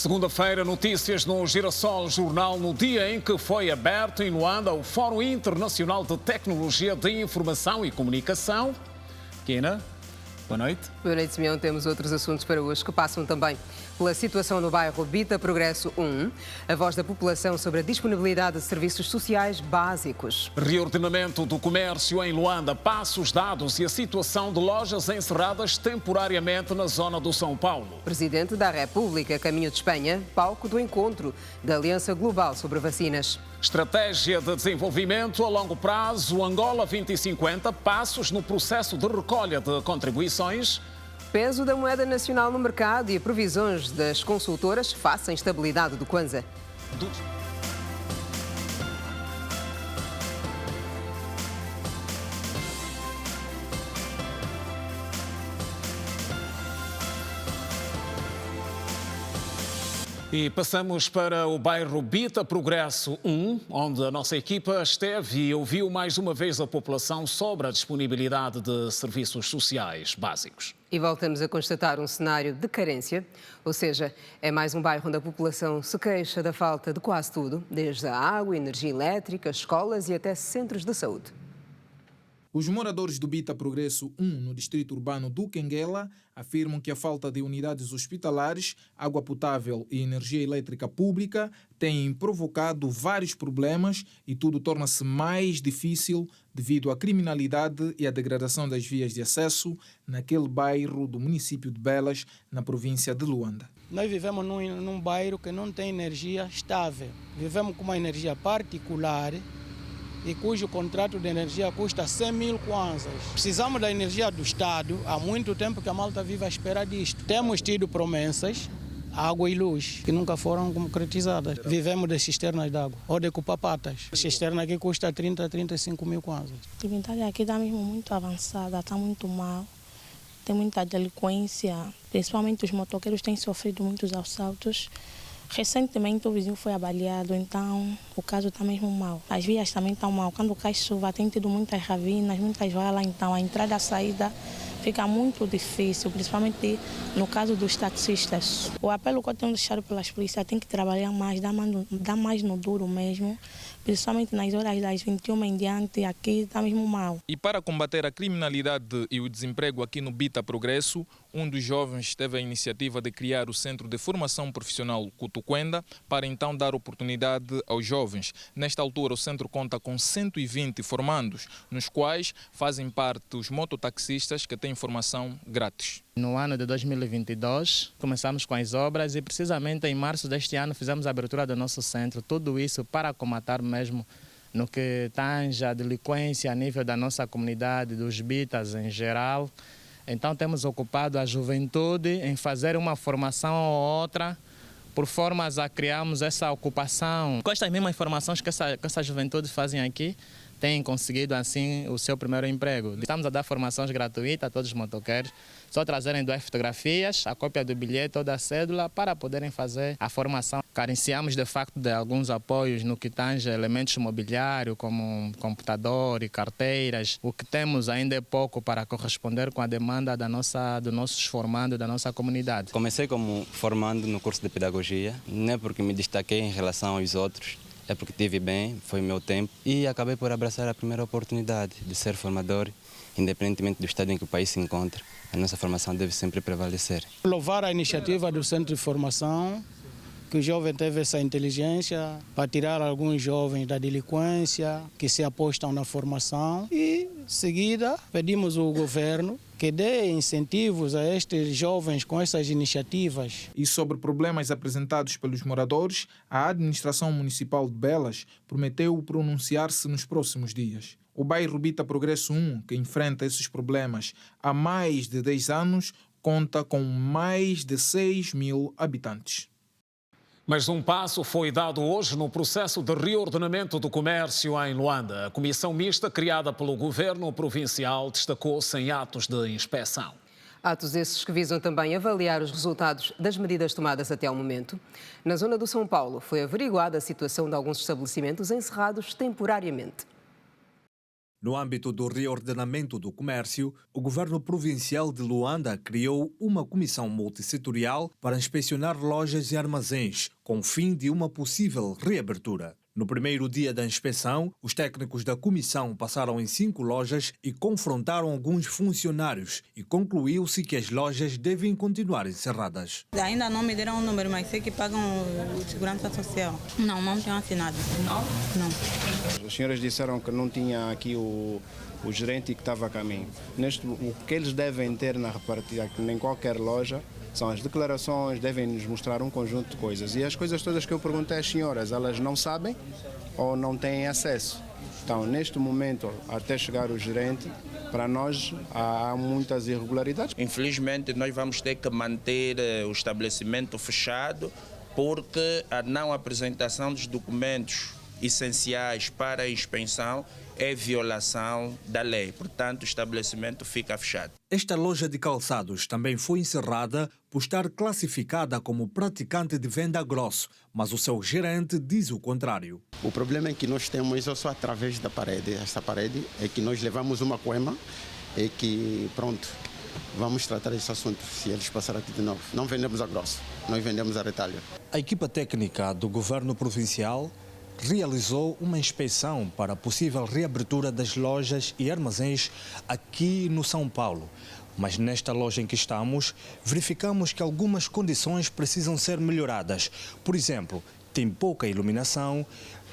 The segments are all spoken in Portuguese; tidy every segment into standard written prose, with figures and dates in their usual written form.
Segunda-feira, notícias no Girassol Jornal, no dia em que foi aberto em Luanda o Fórum Internacional de Tecnologia de Informação e Comunicação. Kina, boa noite. Boa noite, Simeão. Temos outros assuntos para hoje que passam também pela situação no bairro Bita Progresso 1, a voz da população sobre a disponibilidade de serviços sociais básicos. Reordenamento do comércio em Luanda, passos dados e a situação de lojas encerradas temporariamente na zona do São Paulo. Presidente da República, caminho de Espanha, palco do encontro da Aliança Global sobre Vacinas. Estratégia de desenvolvimento a longo prazo, Angola 2050, passos no processo de recolha de contribuições. Peso da moeda nacional no mercado e previsões das consultoras face à instabilidade do Kwanza. E passamos para o bairro Bita Progresso 1, onde a nossa equipa esteve e ouviu mais uma vez a população sobre a disponibilidade de serviços sociais básicos. E voltamos a constatar um cenário de carência, ou seja, é mais um bairro onde a população se queixa da falta de quase tudo, desde a água, energia elétrica, escolas e até centros de saúde. Os moradores do Bita Progresso 1, no distrito urbano do Quenguela, afirmam que a falta de unidades hospitalares, água potável e energia elétrica pública têm provocado vários problemas e tudo torna-se mais difícil devido à criminalidade e à degradação das vias de acesso naquele bairro do município de Belas, na província de Luanda. Nós vivemos num bairro que não tem energia estável. Vivemos com uma energia particular e cujo contrato de energia custa 100 mil kwanzas. Precisamos da energia do Estado, há muito tempo que a malta vive à espera disto. Temos tido promessas, água e luz, que nunca foram concretizadas. Vivemos de cisternas de água, ou de cupapatas. A cisterna aqui custa 30 a 35 mil kwanzas. A atividade aqui está mesmo muito avançada, está muito mal. Tem muita delinquência, principalmente os motoqueiros têm sofrido muitos assaltos. Recentemente o vizinho foi avaliado, então o caso está mesmo mal. As vias também estão mal. Quando cai chuva tem tido muitas ravinas, muitas valas, então a entrada e a saída fica muito difícil, principalmente no caso dos taxistas. O apelo que eu tenho deixado pelas polícias tem que trabalhar mais, dar mais no duro mesmo, principalmente nas horas das 21 em diante, aqui está mesmo mal. E para combater a criminalidade e o desemprego aqui no Bita Progresso, um dos jovens teve a iniciativa de criar o Centro de Formação Profissional Cutuquenda para então dar oportunidade aos jovens. Nesta altura, o centro conta com 120 formandos, nos quais fazem parte os mototaxistas que têm formação grátis. No ano de 2022, começamos com as obras e precisamente em março deste ano fizemos a abertura do nosso centro. Tudo isso para combater mesmo no que tange a delinquência a nível da nossa comunidade, dos bitas em geral. Então temos ocupado a juventude em fazer uma formação ou outra, por formas a criarmos essa ocupação. Com estas mesmas formações que essa juventude fazem aqui, têm conseguido assim o seu primeiro emprego. Estamos a dar formações gratuitas a todos os motoqueiros, só trazerem 2 fotografias, a cópia do bilhete ou da cédula para poderem fazer a formação. Carenciamos de facto de alguns apoios no que tange elementos mobiliários, como computador e carteiras. O que temos ainda é pouco para corresponder com a demanda dos nossos formandos da nossa comunidade. Comecei como formando no curso de pedagogia, não é porque me destaquei em relação aos outros, é porque tive bem, foi meu tempo e acabei por abraçar a primeira oportunidade de ser formador, independentemente do estado em que o país se encontra. A nossa formação deve sempre prevalecer. Louvar a iniciativa do Centro de Formação, que o jovem teve essa inteligência para tirar alguns jovens da delinquência, que se apostam na formação. E, em seguida, pedimos ao governo que dê incentivos a estes jovens com essas iniciativas. E sobre problemas apresentados pelos moradores, a administração municipal de Belas prometeu pronunciar-se nos próximos dias. O bairro Bita Progresso 1, que enfrenta esses problemas há mais de 10 anos, conta com mais de 6 mil habitantes. Mas um passo foi dado hoje no processo de reordenamento do comércio em Luanda. A comissão mista criada pelo governo provincial destacou-se em atos de inspeção. Atos esses que visam também avaliar os resultados das medidas tomadas até ao momento. Na zona do São Paulo foi averiguada a situação de alguns estabelecimentos encerrados temporariamente. No âmbito do reordenamento do comércio, o governo provincial de Luanda criou uma comissão multissetorial para inspecionar lojas e armazéns, com o fim de uma possível reabertura. No primeiro dia da inspeção, os técnicos da comissão passaram em 5 lojas e confrontaram alguns funcionários e concluiu-se que as lojas devem continuar encerradas. Ainda não me deram um número, mas sei que pagam segurança social. Não tenho assinado. Não. Os senhores disseram que não tinha aqui o gerente que estava a caminho. O que eles devem ter na repartida, em qualquer loja, são as declarações, devem nos mostrar um conjunto de coisas. E as coisas todas que eu perguntei às senhoras, elas não sabem ou não têm acesso. Então, neste momento, até chegar o gerente, para nós há muitas irregularidades. Infelizmente, nós vamos ter que manter o estabelecimento fechado porque a não apresentação dos documentos essenciais para a inspeção é violação da lei. Portanto, o estabelecimento fica fechado. Esta loja de calçados também foi encerrada por estar classificada como praticante de venda a grosso, mas o seu gerente diz o contrário. O problema é que nós temos só através da parede. Esta parede é que nós levamos uma coema e que, pronto, vamos tratar esse assunto se eles passarem aqui de novo. Não vendemos a grosso, nós vendemos a retalho. A equipa técnica do governo provincial realizou uma inspeção para a possível reabertura das lojas e armazéns aqui no São Paulo. Mas nesta loja em que estamos, verificamos que algumas condições precisam ser melhoradas. Por exemplo, tem pouca iluminação,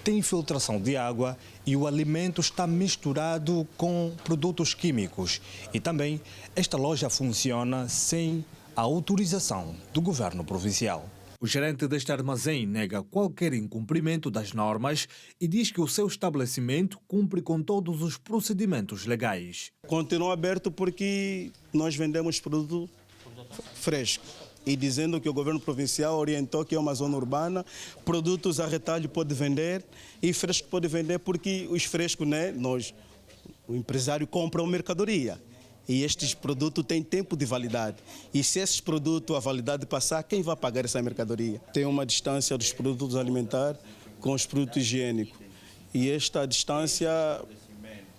tem infiltração de água e o alimento está misturado com produtos químicos. E também esta loja funciona sem a autorização do governo provincial. O gerente deste armazém nega qualquer incumprimento das normas e diz que o seu estabelecimento cumpre com todos os procedimentos legais. Continua aberto porque nós vendemos produto fresco. E dizendo que o governo provincial orientou que é uma zona urbana, produtos a retalho pode vender e fresco pode vender porque os frescos, o empresário compra uma mercadoria. E estes produtos têm tempo de validade. E se esses produtos, a validade passar, quem vai pagar essa mercadoria? Tem uma distância dos produtos alimentares com os produtos higiênicos. E esta distância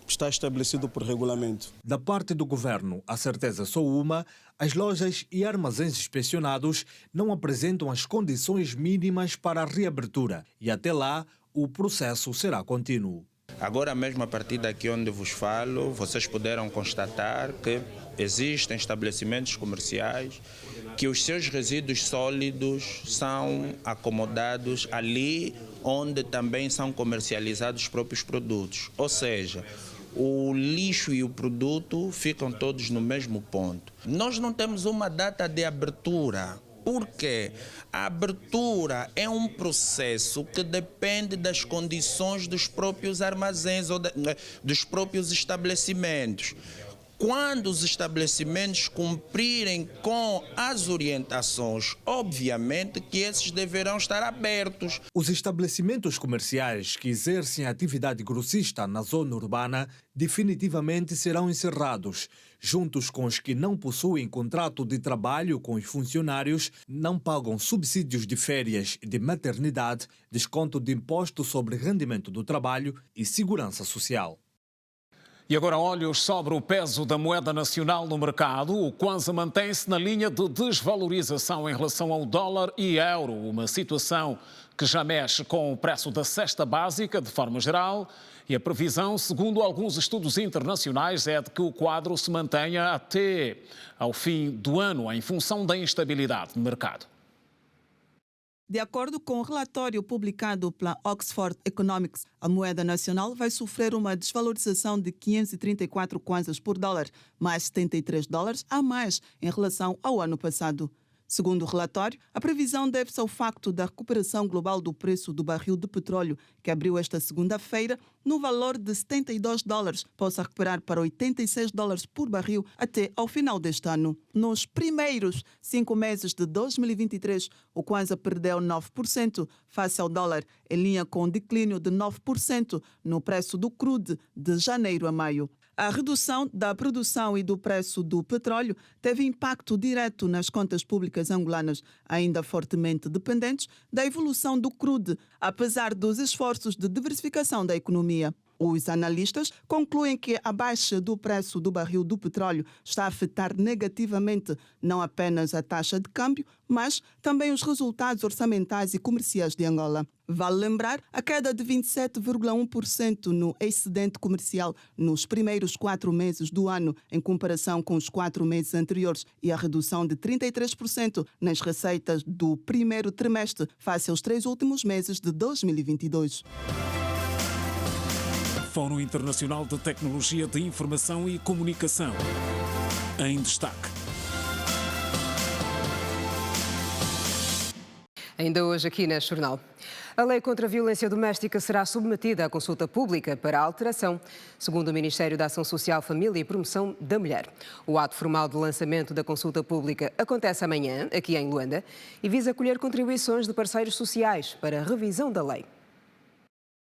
está estabelecida por regulamento. Da parte do governo, a certeza só uma: as lojas e armazéns inspecionados não apresentam as condições mínimas para a reabertura. E até lá, o processo será contínuo. Agora mesmo, a partir daqui onde vos falo, vocês puderam constatar que existem estabelecimentos comerciais que os seus resíduos sólidos são acomodados ali onde também são comercializados os próprios produtos. Ou seja, o lixo e o produto ficam todos no mesmo ponto. Nós não temos uma data de abertura. Porque a abertura é um processo que depende das condições dos próprios armazéns ou dos próprios estabelecimentos. Quando os estabelecimentos cumprirem com as orientações, obviamente que esses deverão estar abertos. Os estabelecimentos comerciais que exercem atividade grossista na zona urbana definitivamente serão encerrados, juntos com os que não possuem contrato de trabalho com os funcionários, não pagam subsídios de férias e de maternidade, desconto de imposto sobre rendimento do trabalho e segurança social. E agora olhos sobre o peso da moeda nacional no mercado. O Kwanza mantém-se na linha de desvalorização em relação ao dólar e euro, uma situação que já mexe com o preço da cesta básica de forma geral. E a previsão, segundo alguns estudos internacionais, é de que o quadro se mantenha até ao fim do ano, em função da instabilidade no mercado. De acordo com o relatório publicado pela Oxford Economics, a moeda nacional vai sofrer uma desvalorização de 534 kwanzas por dólar, mais 73 dólares a mais em relação ao ano passado. Segundo o relatório, a previsão deve-se ao facto da recuperação global do preço do barril de petróleo, que abriu esta segunda-feira no valor de 72 dólares, possa recuperar para 86 dólares por barril até ao final deste ano. Nos primeiros 5 meses de 2023, o Kwanza perdeu 9% face ao dólar, em linha com o declínio de 9% no preço do crude de janeiro a maio. A redução da produção e do preço do petróleo teve impacto direto nas contas públicas angolanas, ainda fortemente dependentes da evolução do crude, apesar dos esforços de diversificação da economia. Os analistas concluem que a baixa do preço do barril do petróleo está a afetar negativamente não apenas a taxa de câmbio, mas também os resultados orçamentais e comerciais de Angola. Vale lembrar a queda de 27,1% no excedente comercial nos primeiros 4 meses do ano, em comparação com os 4 meses anteriores, e a redução de 33% nas receitas do primeiro trimestre, face aos 3 últimos meses de 2022. Fórum Internacional de Tecnologia de Informação e Comunicação. Em destaque. Ainda hoje aqui neste jornal. A lei contra a violência doméstica será submetida à consulta pública para alteração, segundo o Ministério da Ação Social, Família e Promoção da Mulher. O ato formal de lançamento da consulta pública acontece amanhã, aqui em Luanda, e visa colher contribuições de parceiros sociais para a revisão da lei.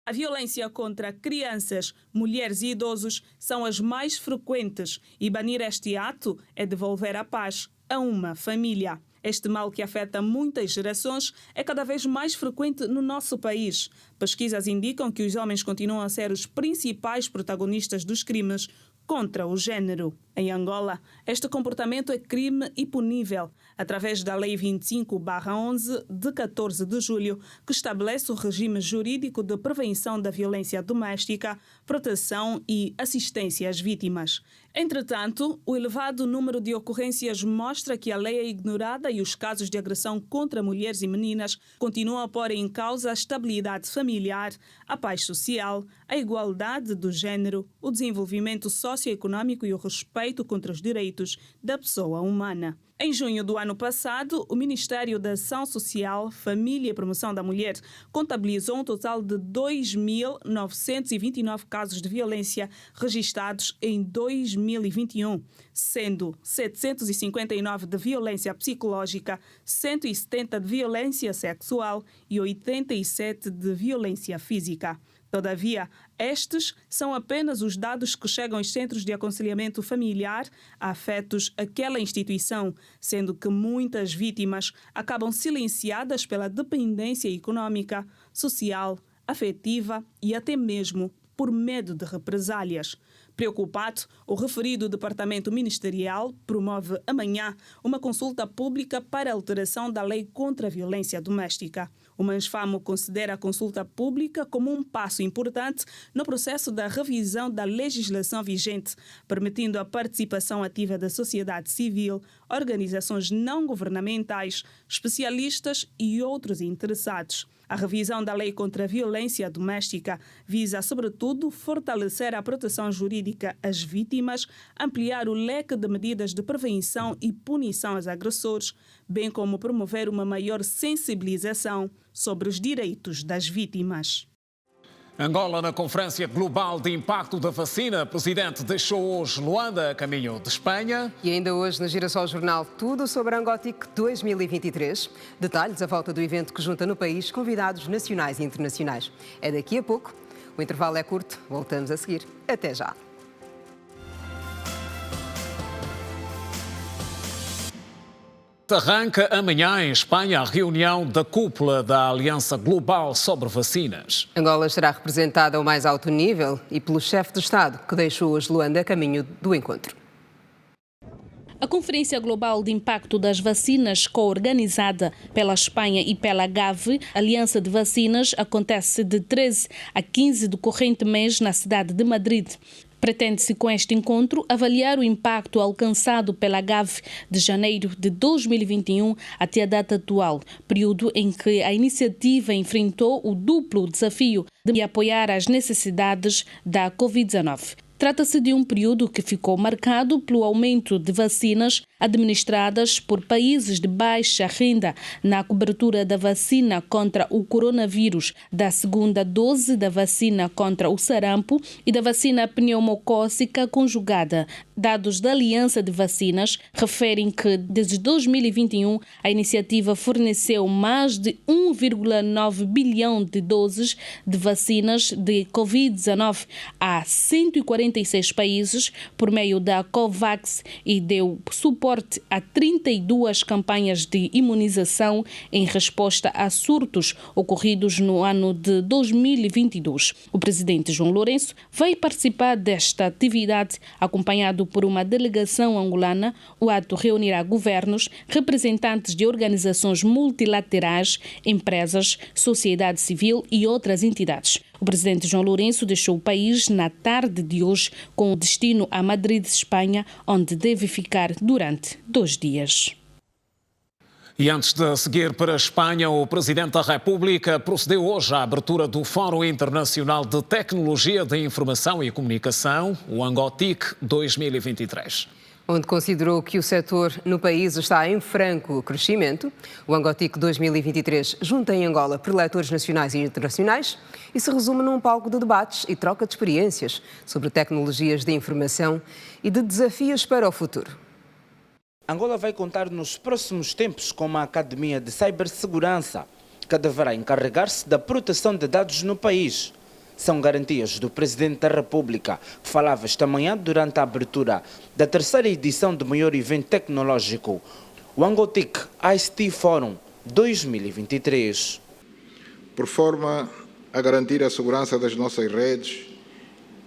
A violência contra crianças, mulheres e idosos são as mais frequentes e banir este ato é devolver a paz a uma família. Este mal que afeta muitas gerações é cada vez mais frequente no nosso país. Pesquisas indicam que os homens continuam a ser os principais protagonistas dos crimes contra o género. Em Angola, este comportamento é crime e punível, através da Lei 25/11, de 14 de julho, que estabelece o regime jurídico de prevenção da violência doméstica, proteção e assistência às vítimas. Entretanto, o elevado número de ocorrências mostra que a lei é ignorada e os casos de agressão contra mulheres e meninas continuam a pôr em causa a estabilidade familiar, a paz social, a igualdade do género, o desenvolvimento socioeconômico e o respeito contra os direitos da pessoa humana. Em junho do ano passado, o Ministério da Ação Social, Família e Promoção da Mulher contabilizou um total de 2.929 casos de violência registrados em 2021, sendo 759 de violência psicológica, 170 de violência sexual e 87 de violência física. Todavia, estes são apenas os dados que chegam aos centros de aconselhamento familiar afetos àquela instituição, sendo que muitas vítimas acabam silenciadas pela dependência econômica, social, afetiva e até mesmo por medo de represálias. Preocupado, o referido departamento ministerial promove amanhã uma consulta pública para a alteração da lei contra a violência doméstica. O Mansfamo considera a consulta pública como um passo importante no processo da revisão da legislação vigente, permitindo a participação ativa da sociedade civil, organizações não governamentais, especialistas e outros interessados. A revisão da lei contra a violência doméstica visa, sobretudo, fortalecer a proteção jurídica às vítimas, ampliar o leque de medidas de prevenção e punição aos agressores, bem como promover uma maior sensibilização sobre os direitos das vítimas. Angola, na Conferência Global de Impacto da Vacina, o presidente deixou hoje Luanda a caminho de Espanha. E ainda hoje, na Girassol Jornal, tudo sobre a Angotic 2023. Detalhes à volta do evento que junta no país convidados nacionais e internacionais. É daqui a pouco. O intervalo é curto. Voltamos a seguir. Até já. Arranca amanhã em Espanha a reunião da cúpula da Aliança Global sobre Vacinas. Angola estará representada ao mais alto nível e pelo chefe de Estado, que deixou hoje Luanda a caminho do encontro. A Conferência Global de Impacto das Vacinas, co-organizada pela Espanha e pela Gavi, Aliança de Vacinas, acontece de 13 a 15 do corrente mês na cidade de Madrid. Pretende-se com este encontro avaliar o impacto alcançado pela Gavi de janeiro de 2021 até a data atual, período em que a iniciativa enfrentou o duplo desafio de apoiar as necessidades da Covid-19. Trata-se de um período que ficou marcado pelo aumento de vacinas administradas por países de baixa renda na cobertura da vacina contra o coronavírus, da segunda dose da vacina contra o sarampo e da vacina pneumocócica conjugada. Dados da Aliança de Vacinas referem que, desde 2021, a iniciativa forneceu mais de 1,9 bilhão de doses de vacinas de Covid-19 a 146 países por meio da COVAX e deu suporte suporte a 32 campanhas de imunização em resposta a surtos ocorridos no ano de 2022. O presidente João Lourenço vai participar desta atividade acompanhado por uma delegação angolana. O ato reunirá governos, representantes de organizações multilaterais, empresas, sociedade civil e outras entidades. O presidente João Lourenço deixou o país na tarde de hoje com destino a Madrid, Espanha, onde deve ficar durante 2 dias. E antes de seguir para a Espanha, o Presidente da República procedeu hoje à abertura do Fórum Internacional de Tecnologia de Informação e Comunicação, o Angotic 2023. Onde considerou que o setor no país está em franco crescimento. O Angotic 2023 junta em Angola preletores nacionais e internacionais e se resume num palco de debates e troca de experiências sobre tecnologias de informação e de desafios para o futuro. Angola vai contar nos próximos tempos com uma academia de cibersegurança que deverá encarregar-se da proteção de dados no país. São garantias do Presidente da República, que falava esta manhã durante a abertura da 3ª edição do maior evento tecnológico, o Angotic ICT Forum 2023. Por forma a garantir a segurança das nossas redes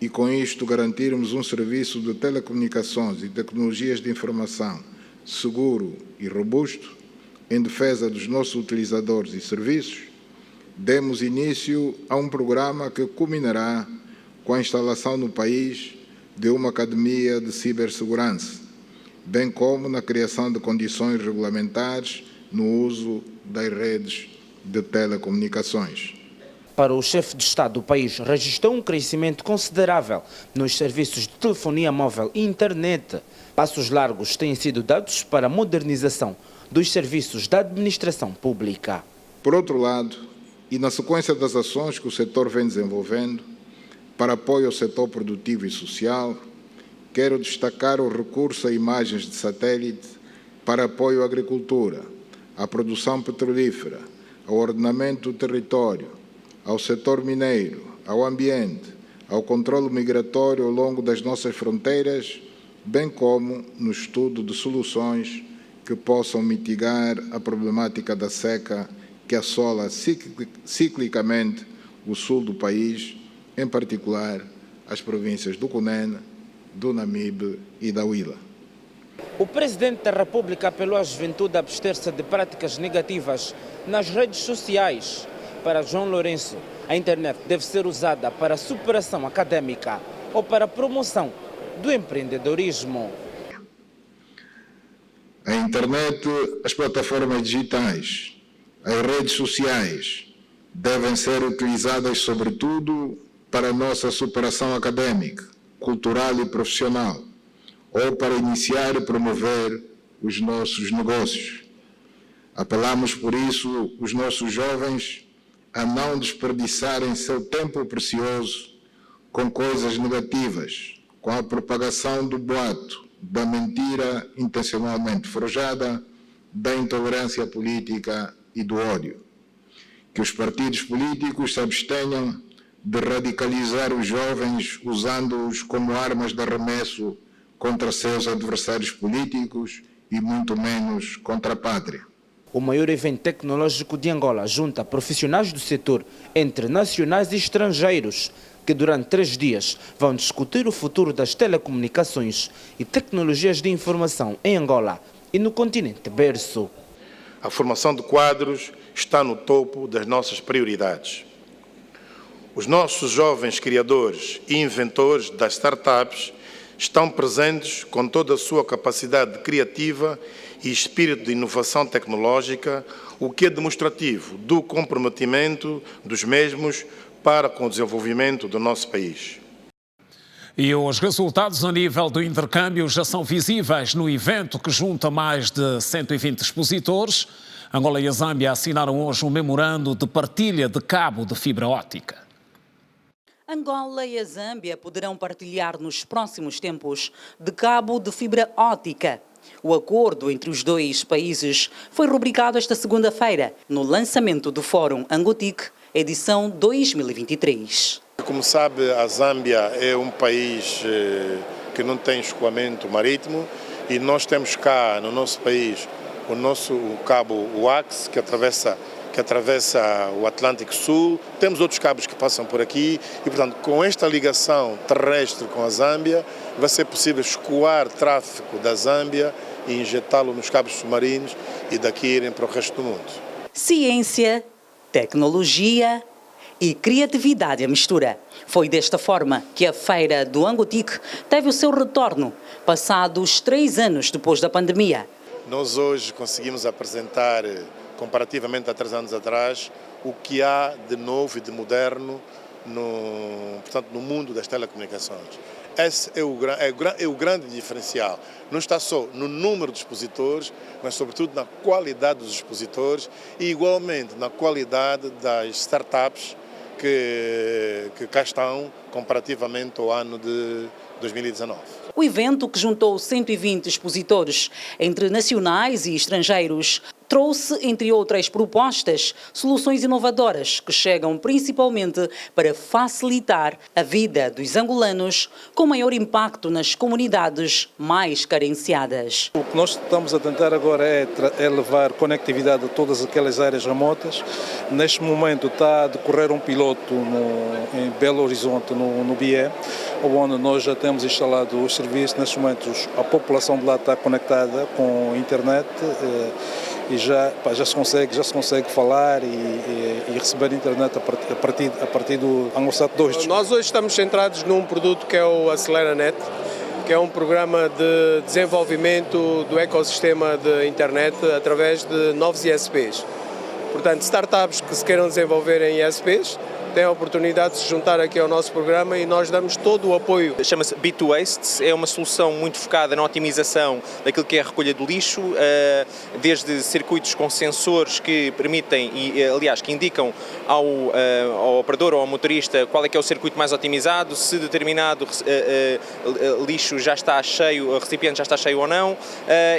e, com isto, garantirmos um serviço de telecomunicações e tecnologias de informação seguro e robusto, em defesa dos nossos utilizadores e serviços, demos início a um programa que culminará com a instalação no país de uma academia de cibersegurança, bem como na criação de condições regulamentares no uso das redes de telecomunicações. Para o chefe de Estado, o país registrou um crescimento considerável nos serviços de telefonia móvel e internet. Passos largos têm sido dados para a modernização dos serviços da administração pública. Por outro lado, e na sequência das ações que o setor vem desenvolvendo para apoio ao setor produtivo e social, quero destacar o recurso a imagens de satélite para apoio à agricultura, à produção petrolífera, ao ordenamento do território, ao setor mineiro, ao ambiente, ao controle migratório ao longo das nossas fronteiras, bem como no estudo de soluções que possam mitigar a problemática da seca que assola ciclicamente o sul do país, em particular as províncias do Cunene, do Namibe e da Huila. O Presidente da República apelou à juventude a abster-se de práticas negativas nas redes sociais. Para João Lourenço, a internet deve ser usada para a superação acadêmica ou para a promoção do empreendedorismo. A internet, as plataformas digitais, as redes sociais devem ser utilizadas, sobretudo, para a nossa superação acadêmica, cultural e profissional, ou para iniciar e promover os nossos negócios. Apelamos, por isso, os nossos jovens a não desperdiçarem seu tempo precioso com coisas negativas, com a propagação do boato, da mentira intencionalmente forjada, da intolerância política e do ódio. Que os partidos políticos se abstenham de radicalizar os jovens usando-os como armas de arremesso contra seus adversários políticos e muito menos contra a pátria. O maior evento tecnológico de Angola junta profissionais do setor, entre nacionais e estrangeiros, que durante 3 dias vão discutir o futuro das telecomunicações e tecnologias de informação em Angola e no continente berço. A formação de quadros está no topo das nossas prioridades. Os nossos jovens criadores e inventores das startups estão presentes com toda a sua capacidade criativa e espírito de inovação tecnológica, o que é demonstrativo do comprometimento dos mesmos para com o desenvolvimento do nosso país. E os resultados a nível do intercâmbio já são visíveis no evento que junta mais de 120 expositores. Angola e a Zâmbia assinaram hoje um memorando de partilha de cabo de fibra óptica. Angola e a Zâmbia poderão partilhar nos próximos tempos de cabo de fibra óptica. O acordo entre os dois países foi rubricado esta segunda-feira, no lançamento do Fórum Angotic, edição 2023. Como sabe, a Zâmbia é um país que não tem escoamento marítimo E nós temos cá no nosso país o cabo UAX, que atravessa o Atlântico Sul, temos outros cabos que passam por aqui e, portanto, com esta ligação terrestre com a Zâmbia, vai ser possível escoar tráfego da Zâmbia e injetá-lo nos cabos submarinos e daqui irem para o resto do mundo. Ciência, tecnologia e criatividade à mistura. Foi desta forma que a Feira do Angotique teve o seu retorno, passados 3 anos depois da pandemia. Nós hoje conseguimos apresentar, comparativamente a 3 anos atrás, o que há de novo e de moderno no mundo das telecomunicações. Esse é o grande diferencial. Não está só no número de expositores, mas sobretudo na qualidade dos expositores e igualmente na qualidade das startups que cá estão comparativamente ao ano de 2019. O evento, que juntou 120 expositores entre nacionais e estrangeiros, trouxe, entre outras propostas, soluções inovadoras que chegam principalmente para facilitar a vida dos angolanos com maior impacto nas comunidades mais carenciadas. O que nós estamos a tentar agora é levar conectividade a todas aquelas áreas remotas. Neste momento está a decorrer um piloto em Belo Horizonte, no BIE, onde nós já temos instalado os serviços. Nestes momentos a população de lá está conectada com a internet e já se consegue falar e receber internet a partir do ANGOSAT 2. Nós hoje estamos centrados num produto que é o AceleraNet, que é um programa de desenvolvimento do ecossistema de internet através de novos ISPs. Portanto, startups que se queiram desenvolver em ISPs têm a oportunidade de se juntar aqui ao nosso programa e nós damos todo o apoio. Chama-se Bit2Waste, é uma solução muito focada na otimização daquilo que é a recolha do lixo, desde circuitos com sensores que permitem, aliás, que indicam ao operador ou ao motorista qual é que é o circuito mais otimizado, se determinado lixo já está cheio, o recipiente já está cheio ou não,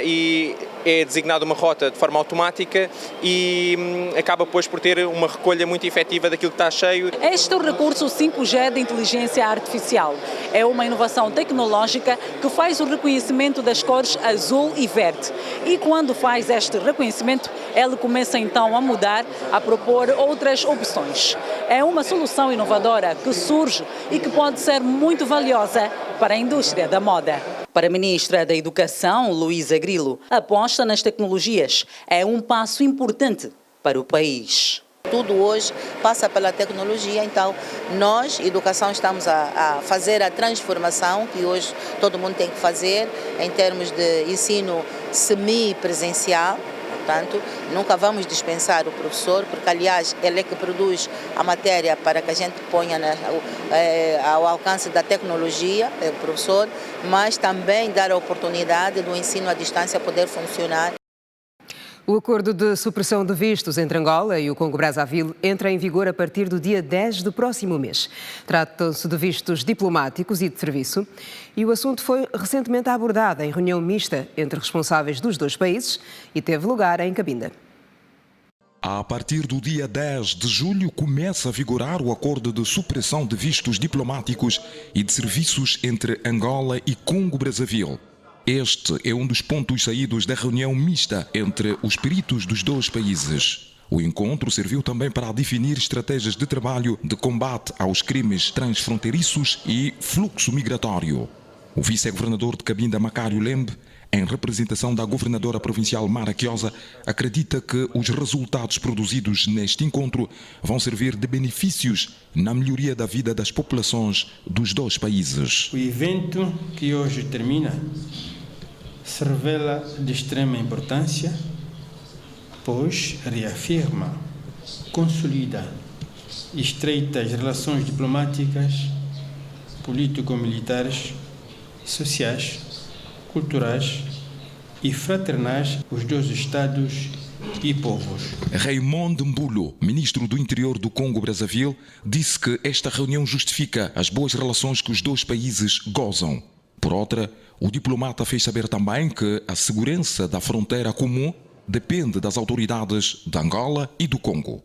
e é designada uma rota de forma automática e acaba depois por ter uma recolha muito efetiva daquilo que está cheio. Este é o recurso 5G de inteligência artificial. É uma inovação tecnológica que faz o reconhecimento das cores azul e verde. E quando faz este reconhecimento, ele começa então a mudar, a propor outras opções. É uma solução inovadora que surge e que pode ser muito valiosa para a indústria da moda. Para a Ministra da Educação, Luísa Grilo, a aposta nas tecnologias é um passo importante para o país. Tudo hoje passa pela tecnologia, então nós, educação, estamos a fazer a transformação que hoje todo mundo tem que fazer em termos de ensino semi-presencial. Portanto, nunca vamos dispensar o professor, porque, aliás, ele é que produz a matéria para que a gente ponha ao alcance da tecnologia, o professor, mas também dar a oportunidade do ensino à distância poder funcionar. O acordo de supressão de vistos entre Angola e o Congo-Brazzaville entra em vigor a partir do dia 10 do próximo mês. Trata-se de vistos diplomáticos e de serviço e o assunto foi recentemente abordado em reunião mista entre responsáveis dos dois países e teve lugar em Cabinda. A partir do dia 10 de julho começa a vigorar o acordo de supressão de vistos diplomáticos e de serviços entre Angola e Congo-Brazzaville. Este é um dos pontos saídos da reunião mista entre os peritos dos dois países. O encontro serviu também para definir estratégias de trabalho de combate aos crimes transfronteiriços e fluxo migratório. O vice-governador de Cabinda, Macário Lembe, em representação da governadora provincial Mara Quiosa, acredita que os resultados produzidos neste encontro vão servir de benefícios na melhoria da vida das populações dos dois países. O evento que hoje termina se revela de extrema importância, pois reafirma, consolida estreitas relações diplomáticas, político-militares, sociais, culturais e fraternais os dois Estados e povos. Raymond Mbulo, ministro do Interior do Congo-Brazzaville, disse que esta reunião justifica as boas relações que os dois países gozam. Por outra, o diplomata fez saber também que a segurança da fronteira comum depende das autoridades de Angola e do Congo.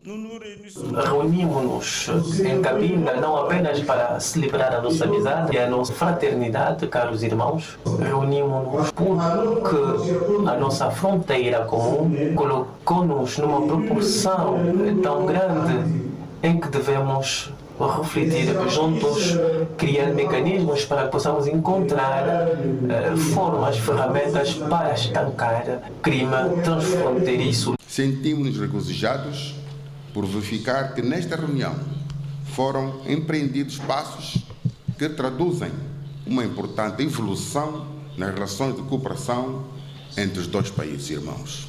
Reunimos-nos em Cabinda não apenas para celebrar a nossa amizade e a nossa fraternidade, caros irmãos. Reunimos-nos porque a nossa fronteira comum colocou-nos numa proporção tão grande em que devemos refletir juntos, criar mecanismos para que possamos encontrar formas, ferramentas para estancar crime transfronteiriço. Sentimos-nos regozijados por verificar que nesta reunião foram empreendidos passos que traduzem uma importante evolução nas relações de cooperação entre os dois países irmãos.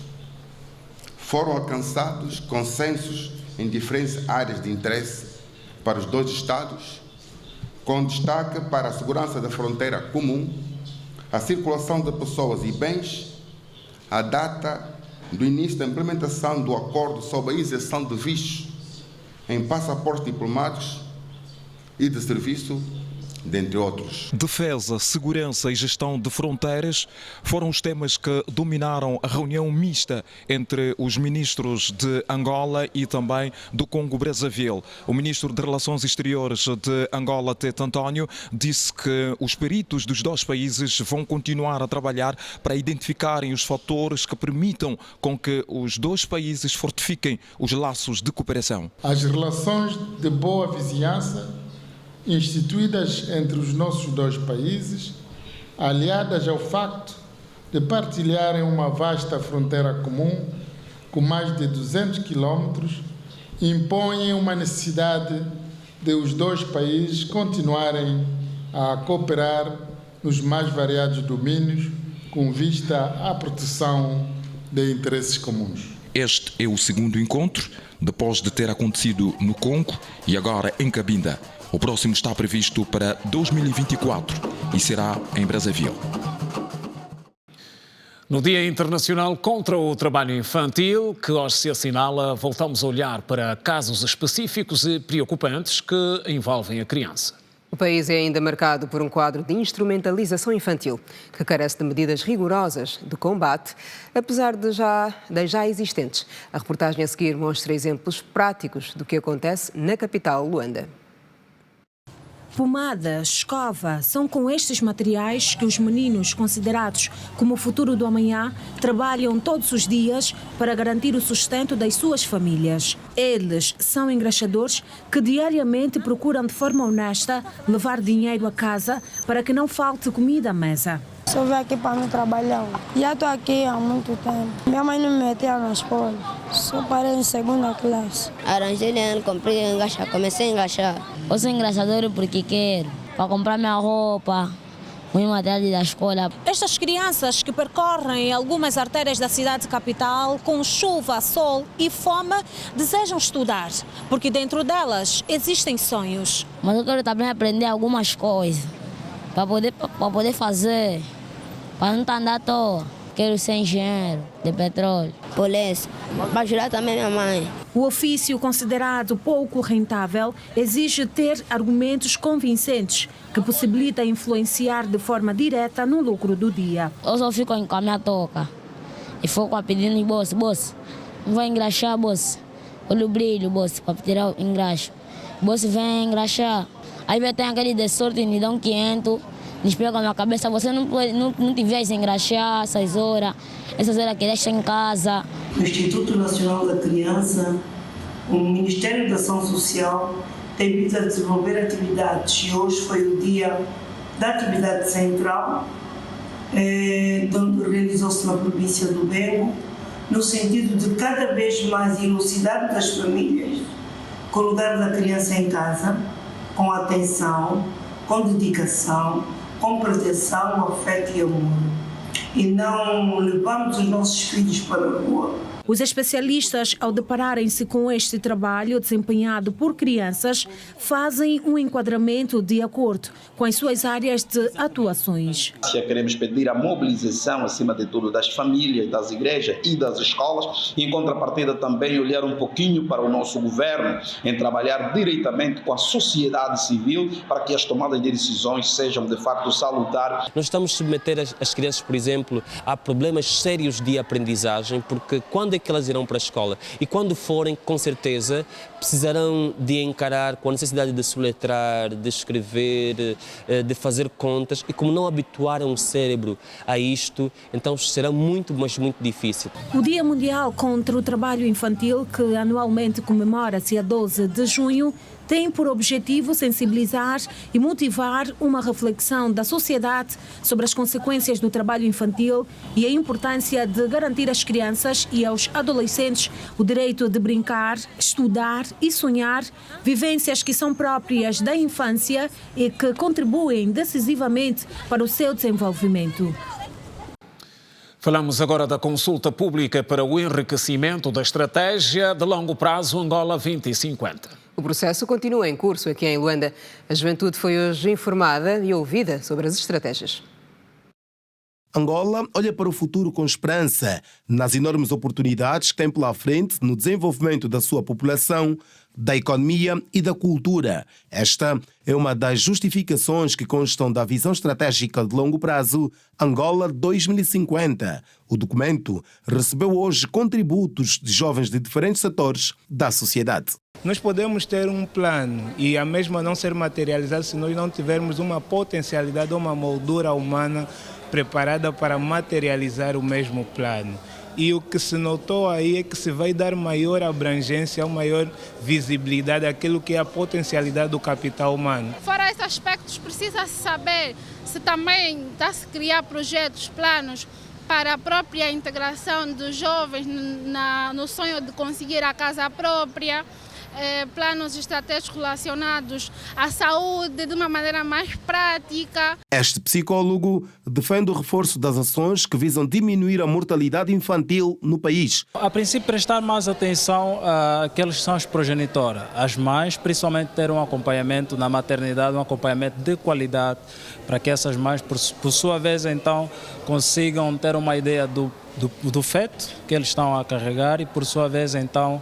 Foram alcançados consensos em diferentes áreas de interesse para os dois Estados, com destaque para a segurança da fronteira comum, a circulação de pessoas e bens, a data do início da implementação do acordo sobre a isenção de vistos em passaportes diplomáticos e de serviço, dentre outros. Defesa, segurança e gestão de fronteiras foram os temas que dominaram a reunião mista entre os ministros de Angola e também do Congo-Brazzaville. O ministro de Relações Exteriores de Angola, Tete António, disse que os peritos dos dois países vão continuar a trabalhar para identificarem os fatores que permitam com que os dois países fortifiquem os laços de cooperação. As relações de boa vizinhança instituídas entre os nossos dois países, aliadas ao facto de partilharem uma vasta fronteira comum com mais de 200 quilómetros, impõem uma necessidade de os dois países continuarem a cooperar nos mais variados domínios com vista à proteção de interesses comuns. Este é o segundo encontro, depois de ter acontecido no Congo e agora em Cabinda. O próximo está previsto para 2024 e será em Brazzaville. No Dia Internacional contra o Trabalho Infantil, que hoje se assinala, voltamos a olhar para casos específicos e preocupantes que envolvem a criança. O país é ainda marcado por um quadro de instrumentalização infantil, que carece de medidas rigorosas de combate, apesar das já existentes. A reportagem a seguir mostra exemplos práticos do que acontece na capital, Luanda. Pomada, escova, são com estes materiais que os meninos considerados como o futuro do amanhã trabalham todos os dias para garantir o sustento das suas famílias. Eles são engraxadores que diariamente procuram de forma honesta levar dinheiro a casa para que não falte comida à mesa. Só vim aqui para não trabalhar. Já estou aqui há muito tempo. Minha mãe não me metia na escola. Só parei em segunda classe. Arranjei dinheiro, comprei engraxar, comecei a engraxar. Eu sou engraxador porque quero, para comprar minha roupa, o material da escola. Estas crianças que percorrem algumas artérias da cidade capital com chuva, sol e fome desejam estudar, porque dentro delas existem sonhos. Mas eu quero também aprender algumas coisas para poder fazer. Para não andar à toa, quero ser engenheiro de petróleo, polícia, para ajudar também minha mãe. O ofício, considerado pouco rentável, exige ter argumentos convincentes que possibilitam influenciar de forma direta no lucro do dia. Eu só fico com a minha toca e foco a pedindo, boss, não vai engraxar, boss. Olha o brilho, boss, para tirar o engraxo. Boss vem engraxar. Aí vai ter aquele de sorte e me dão 500. Eles pegam na cabeça, você não tiver sem engraxar essas horas que deixa em casa. O Instituto Nacional da Criança, o Ministério da Ação Social tem vindo a desenvolver atividades e hoje foi o dia da atividade central, onde realizou-se na província do Bengo, no sentido de cada vez mais elucidar das famílias com o lugar da criança em casa, com atenção, com dedicação, com proteção, afeto e amor. E não levamos os nossos filhos para a rua. Os especialistas, ao depararem-se com este trabalho desempenhado por crianças, fazem um enquadramento de acordo com as suas áreas de atuações. Queremos pedir a mobilização, acima de tudo, das famílias, das igrejas e das escolas, e em contrapartida também olhar um pouquinho para o nosso governo, em trabalhar diretamente com a sociedade civil para que as tomadas de decisões sejam de facto salutares. Nós estamos a submeter as crianças, por exemplo, a problemas sérios de aprendizagem, porque quando é que elas irão para a escola? E quando forem, com certeza, precisarão de encarar com a necessidade de soletrar, de escrever, de fazer contas, e como não habituaram o cérebro a isto, então será muito, mas muito difícil. O Dia Mundial contra o Trabalho Infantil, que anualmente comemora-se a 12 de junho, tem por objetivo sensibilizar e motivar uma reflexão da sociedade sobre as consequências do trabalho infantil e a importância de garantir às crianças e aos adolescentes o direito de brincar, estudar e sonhar, vivências que são próprias da infância e que contribuem decisivamente para o seu desenvolvimento. Falamos agora da consulta pública para o enriquecimento da estratégia de longo prazo Angola 2050. O processo continua em curso aqui em Luanda. A juventude foi hoje informada e ouvida sobre as estratégias. Angola olha para o futuro com esperança nas enormes oportunidades que tem pela frente no desenvolvimento da sua população, da economia e da cultura. Esta é uma das justificações que constam da visão estratégica de longo prazo Angola 2050. O documento recebeu hoje contributos de jovens de diferentes setores da sociedade. Nós podemos ter um plano e a mesma não ser materializada se nós não tivermos uma potencialidade, uma moldura humana preparada para materializar o mesmo plano. E o que se notou aí é que se vai dar maior abrangência, maior visibilidade àquilo que é a potencialidade do capital humano. Fora esses aspectos, precisa-se saber se também está-se a criar projetos, planos para a própria integração dos jovens no sonho de conseguir a casa própria, planos estratégicos relacionados à saúde de uma maneira mais prática. Este psicólogo defende o reforço das ações que visam diminuir a mortalidade infantil no país. A princípio, prestar mais atenção àqueles que são as progenitoras, as mães, principalmente ter um acompanhamento na maternidade, um acompanhamento de qualidade, para que essas mães, por sua vez, então, consigam ter uma ideia do feto que eles estão a carregar e, por sua vez, então,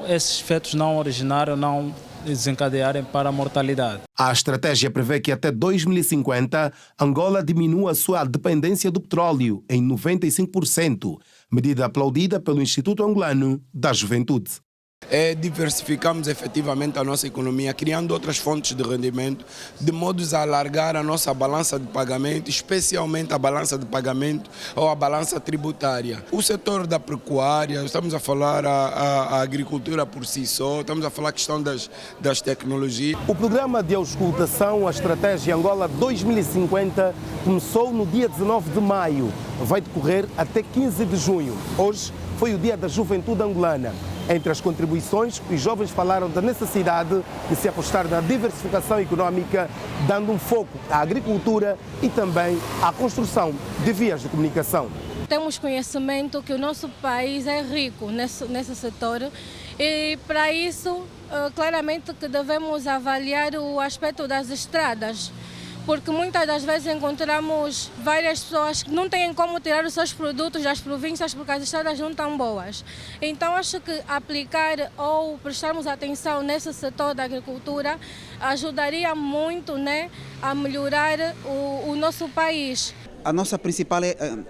esses fetos não originarem, não desencadearem para a mortalidade. A estratégia prevê que até 2050 Angola diminua a sua dependência do petróleo em 95%, medida aplaudida pelo Instituto Angolano da Juventude. Diversificamos efetivamente a nossa economia, criando outras fontes de rendimento, de modos a alargar a nossa balança de pagamento, especialmente a balança de pagamento ou a balança tributária. O setor da pecuária, estamos a falar a agricultura por si só, estamos a falar a questão das tecnologias. O programa de auscultação, a Estratégia Angola 2050, começou no dia 19 de maio, vai decorrer até 15 de junho. Hoje foi o Dia da Juventude Angolana. Entre as contribuições, os jovens falaram da necessidade de se apostar na diversificação económica, dando um foco à agricultura e também à construção de vias de comunicação. Temos conhecimento que o nosso país é rico nesse setor e, para isso, claramente que devemos avaliar o aspecto das estradas, porque muitas das vezes encontramos várias pessoas que não têm como tirar os seus produtos das províncias porque as estradas não estão boas. Então acho que aplicar ou prestarmos atenção nesse setor da agricultura ajudaria muito, a melhorar o nosso país. A nossa principal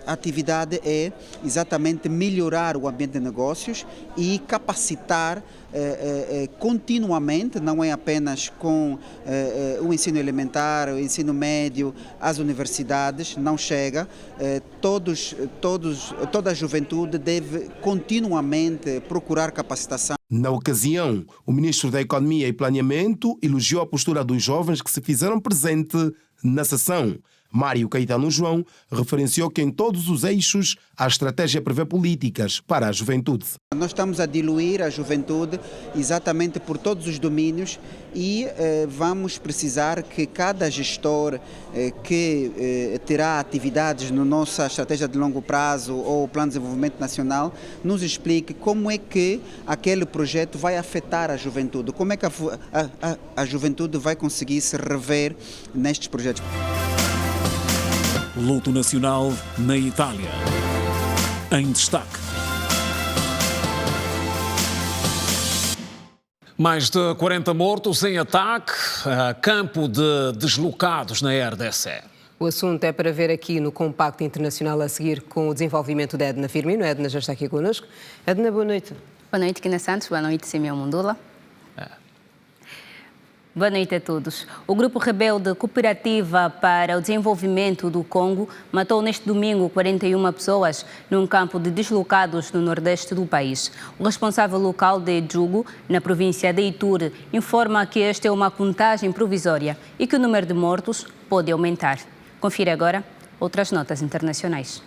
atividade é exatamente melhorar o ambiente de negócios e capacitar continuamente, não é apenas com o ensino elementar, o ensino médio, as universidades, não chega. Toda a juventude deve continuamente procurar capacitação. Na ocasião, o ministro da Economia e Planeamento elogiou a postura dos jovens que se fizeram presente na sessão. Mário Caetano João referenciou que em todos os eixos a estratégia prevê políticas para a juventude. Nós estamos a diluir a juventude exatamente por todos os domínios e vamos precisar que cada gestor que terá atividades na nossa estratégia de longo prazo ou Plano de Desenvolvimento Nacional nos explique como é que aquele projeto vai afetar a juventude, como é que a juventude vai conseguir se rever nestes projetos. Luto nacional na Itália. Em destaque. Mais de 40 mortos em ataque a campo de deslocados na RDC. O assunto é para ver aqui no Compacto Internacional a seguir com o desenvolvimento de Edna Firmino. Edna já está aqui connosco. Edna, boa noite. Boa noite, Kina Santos. Boa noite, Simeão Mundula. Boa noite a todos. O grupo rebelde Cooperativa para o Desenvolvimento do Congo matou neste domingo 41 pessoas num campo de deslocados no nordeste do país. O responsável local de Djugo, na província de Ituri, informa que esta é uma contagem provisória e que o número de mortos pode aumentar. Confira agora outras notas internacionais.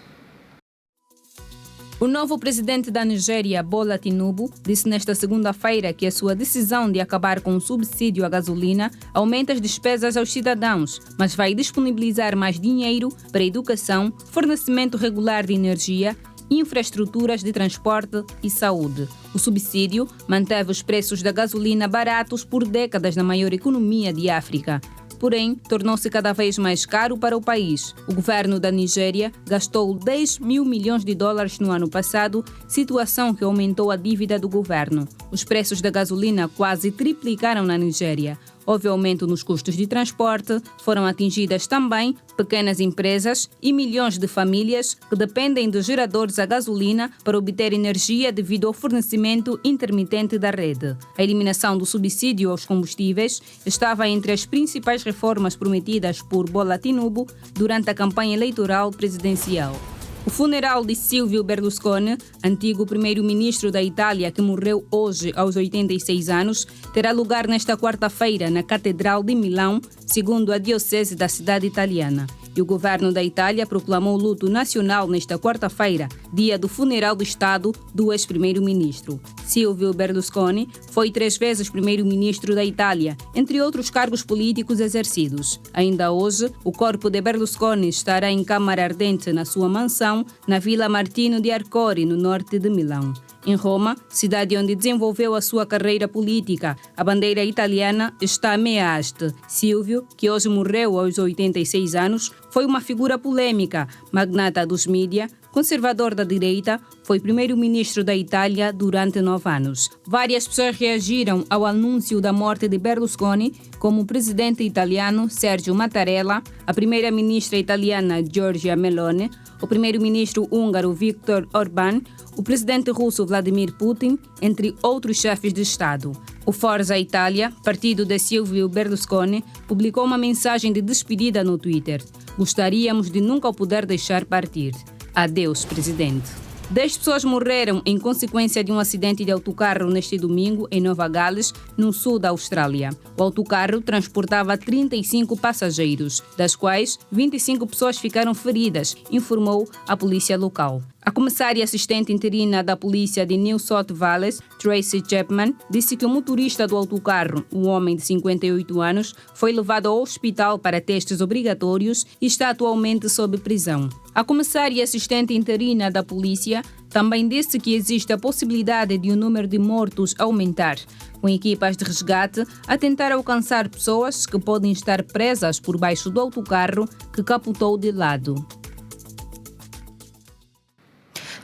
O novo presidente da Nigéria, Bola Tinubu, disse nesta segunda-feira que a sua decisão de acabar com o subsídio à gasolina aumenta as despesas aos cidadãos, mas vai disponibilizar mais dinheiro para educação, fornecimento regular de energia, infraestruturas de transporte e saúde. O subsídio manteve os preços da gasolina baratos por décadas na maior economia de África. Porém, tornou-se cada vez mais caro para o país. O governo da Nigéria gastou 10 mil milhões de dólares no ano passado, situação que aumentou a dívida do governo. Os preços da gasolina quase triplicaram na Nigéria. Houve aumento nos custos de transporte, foram atingidas também pequenas empresas e milhões de famílias que dependem de geradores a gasolina para obter energia devido ao fornecimento intermitente da rede. A eliminação do subsídio aos combustíveis estava entre as principais reformas prometidas por Bola Tinubu durante a campanha eleitoral presidencial. O funeral de Silvio Berlusconi, antigo primeiro-ministro da Itália que morreu hoje aos 86 anos, terá lugar nesta quarta-feira na Catedral de Milão, segundo a diocese da cidade italiana. E o governo da Itália proclamou luto nacional nesta quarta-feira, dia do funeral do Estado do ex-primeiro-ministro. Silvio Berlusconi foi 3 vezes primeiro-ministro da Itália, entre outros cargos políticos exercidos. Ainda hoje, o corpo de Berlusconi estará em câmara ardente na sua mansão, na Vila Martino di Arcori, no norte de Milão. Em Roma, cidade onde desenvolveu a sua carreira política, a bandeira italiana está a meia haste. Silvio, que hoje morreu aos 86 anos, foi uma figura polêmica, magnata dos mídia, conservador da direita, foi primeiro-ministro da Itália durante 9 anos. Várias pessoas reagiram ao anúncio da morte de Berlusconi, como o presidente italiano Sergio Mattarella, a primeira-ministra italiana Giorgia Meloni, o primeiro-ministro húngaro Viktor Orbán, o presidente russo Vladimir Putin, entre outros chefes de Estado. O Forza Itália, partido de Silvio Berlusconi, publicou uma mensagem de despedida no Twitter. Gostaríamos de nunca o poder deixar partir. Adeus, presidente. 10 pessoas morreram em consequência de um acidente de autocarro neste domingo em Nova Gales, no sul da Austrália. O autocarro transportava 35 passageiros, das quais 25 pessoas ficaram feridas, informou a polícia local. A comissária assistente interina da polícia de New South Wales, Tracy Chapman, disse que o motorista do autocarro, um homem de 58 anos, foi levado ao hospital para testes obrigatórios e está atualmente sob prisão. A comissária assistente interina da polícia também disse que existe a possibilidade de o número de mortos aumentar, com equipas de resgate a tentar alcançar pessoas que podem estar presas por baixo do autocarro que capotou de lado.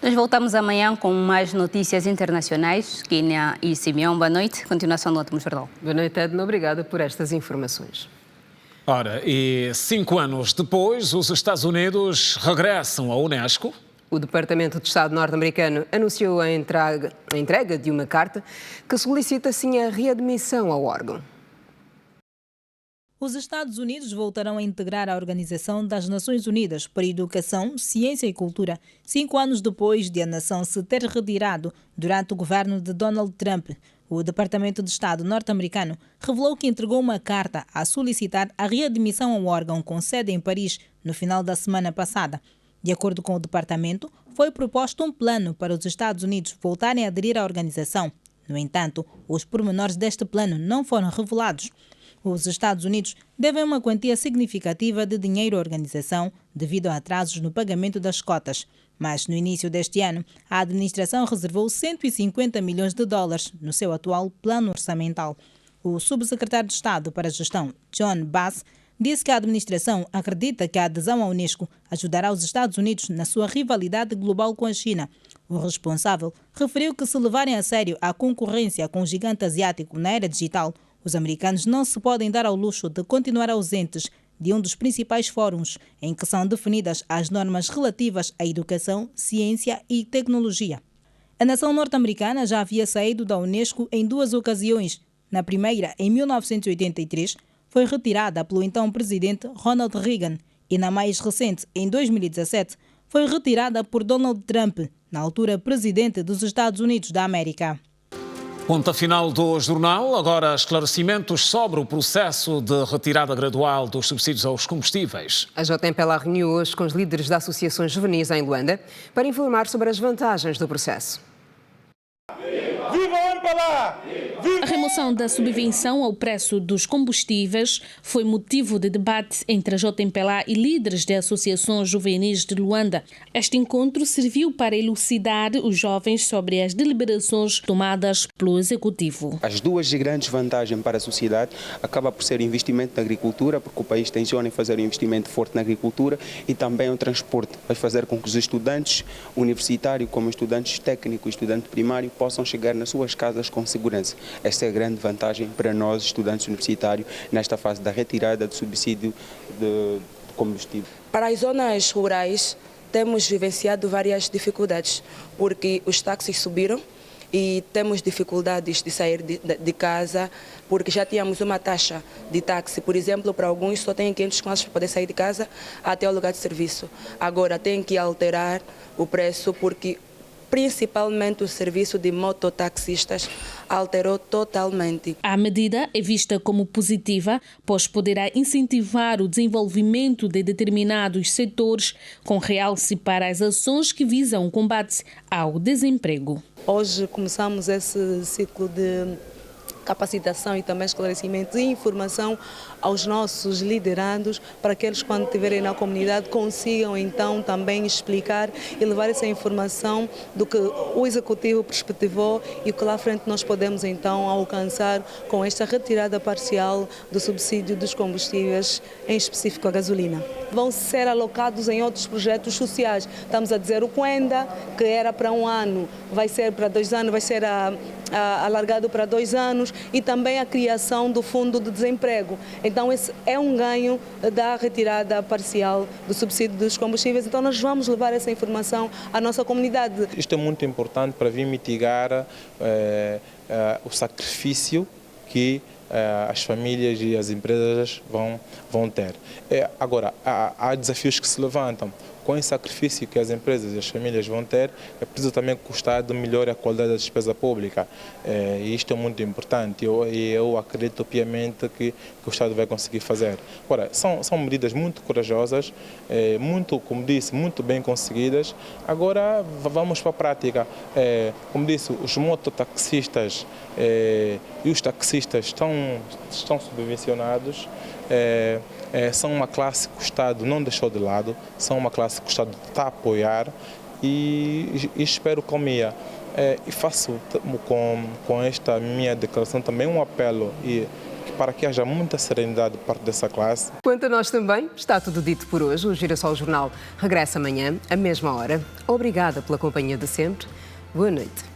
Nós voltamos amanhã com mais notícias internacionais. Kínia e Simeão, boa noite. Continuação do Ótimo Jornal. Boa noite, Edna. Obrigada por estas informações. Ora, e 5 anos depois, os Estados Unidos regressam à Unesco. O Departamento de Estado norte-americano anunciou a entrega de uma carta que solicita, assim, a readmissão ao órgão. Os Estados Unidos voltarão a integrar a Organização das Nações Unidas para Educação, Ciência e Cultura, 5 anos depois de a nação se ter retirado durante o governo de Donald Trump. O Departamento de Estado norte-americano revelou que entregou uma carta a solicitar a readmissão ao órgão com sede em Paris no final da semana passada. De acordo com o departamento, foi proposto um plano para os Estados Unidos voltarem a aderir à organização. No entanto, os pormenores deste plano não foram revelados. Os Estados Unidos devem uma quantia significativa de dinheiro à organização devido a atrasos no pagamento das cotas. Mas, no início deste ano, a administração reservou 150 milhões de dólares no seu atual plano orçamental. O subsecretário de Estado para a Gestão, John Bass, disse que a administração acredita que a adesão à Unesco ajudará os Estados Unidos na sua rivalidade global com a China. O responsável referiu que, se levarem a sério a concorrência com o gigante asiático na era digital, os americanos não se podem dar ao luxo de continuar ausentes de um dos principais fóruns em que são definidas as normas relativas à educação, ciência e tecnologia. A nação norte-americana já havia saído da Unesco em 2 ocasiões. Na primeira, em 1983, foi retirada pelo então presidente Ronald Reagan e na mais recente, em 2017, foi retirada por Donald Trump, na altura presidente dos Estados Unidos da América. Ponta final do jornal, agora esclarecimentos sobre o processo de retirada gradual dos subsídios aos combustíveis. A JMPLA reuniu hoje com os líderes de associações juvenis em Luanda para informar sobre as vantagens do processo. Viva a MPLA! A remoção da subvenção ao preço dos combustíveis foi motivo de debate entre a JMPLA e líderes de associações juvenis de Luanda. Este encontro serviu para elucidar os jovens sobre as deliberações tomadas pelo Executivo. As duas grandes vantagens para a sociedade acaba por ser o investimento na agricultura, porque o país tenciona em fazer um investimento forte na agricultura, e também o transporte, vai fazer com que os estudantes universitários, como estudantes técnicos e estudantes primários, possam chegar nas suas casas com segurança. Esta é a grande vantagem para nós, estudantes universitários, nesta fase da retirada do subsídio de combustível. Para as zonas rurais, temos vivenciado várias dificuldades, porque os táxis subiram e temos dificuldades de sair de casa, porque já tínhamos uma taxa de táxi, por exemplo, para alguns só têm 500 km para poder sair de casa até o lugar de serviço. Agora tem que alterar o preço, porque principalmente o serviço de mototaxistas alterou totalmente. A medida é vista como positiva, pois poderá incentivar o desenvolvimento de determinados setores, com realce para as ações que visam o combate ao desemprego. Hoje começamos esse ciclo de capacitação e também esclarecimento e informação aos nossos liderados, para que eles, quando estiverem na comunidade, consigam então também explicar e levar essa informação do que o Executivo perspectivou e o que lá à frente nós podemos então alcançar com esta retirada parcial do subsídio dos combustíveis, em específico a gasolina. Vão ser alocados em outros projetos sociais. Estamos a dizer o Quenda, que era para 1 ano, vai ser para 2 anos, vai ser alargado para 2 anos, e também a criação do Fundo de Desemprego. Então esse é um ganho da retirada parcial do subsídio dos combustíveis. Então nós vamos levar essa informação à nossa comunidade. Isto é muito importante para vir mitigar o sacrifício que as famílias e as empresas vão ter. Agora, há desafios que se levantam. Com esse sacrifício que as empresas e as famílias vão ter, é preciso também custar de melhorar a qualidade da despesa pública. E isto é muito importante, e eu acredito piamente que o Estado vai conseguir fazer. Agora, são medidas muito corajosas, muito, como disse, muito bem conseguidas. Agora vamos para a prática. Como disse, os mototaxistas e os taxistas estão subvencionados. São uma classe que o Estado não deixou de lado, são uma classe que o Estado está a apoiar, e espero com minha. E faço com esta minha declaração também um apelo para que haja muita serenidade por parte dessa classe. Quanto a nós também, está tudo dito por hoje. O Girassol Jornal regressa amanhã, à mesma hora. Obrigada pela companhia de sempre. Boa noite.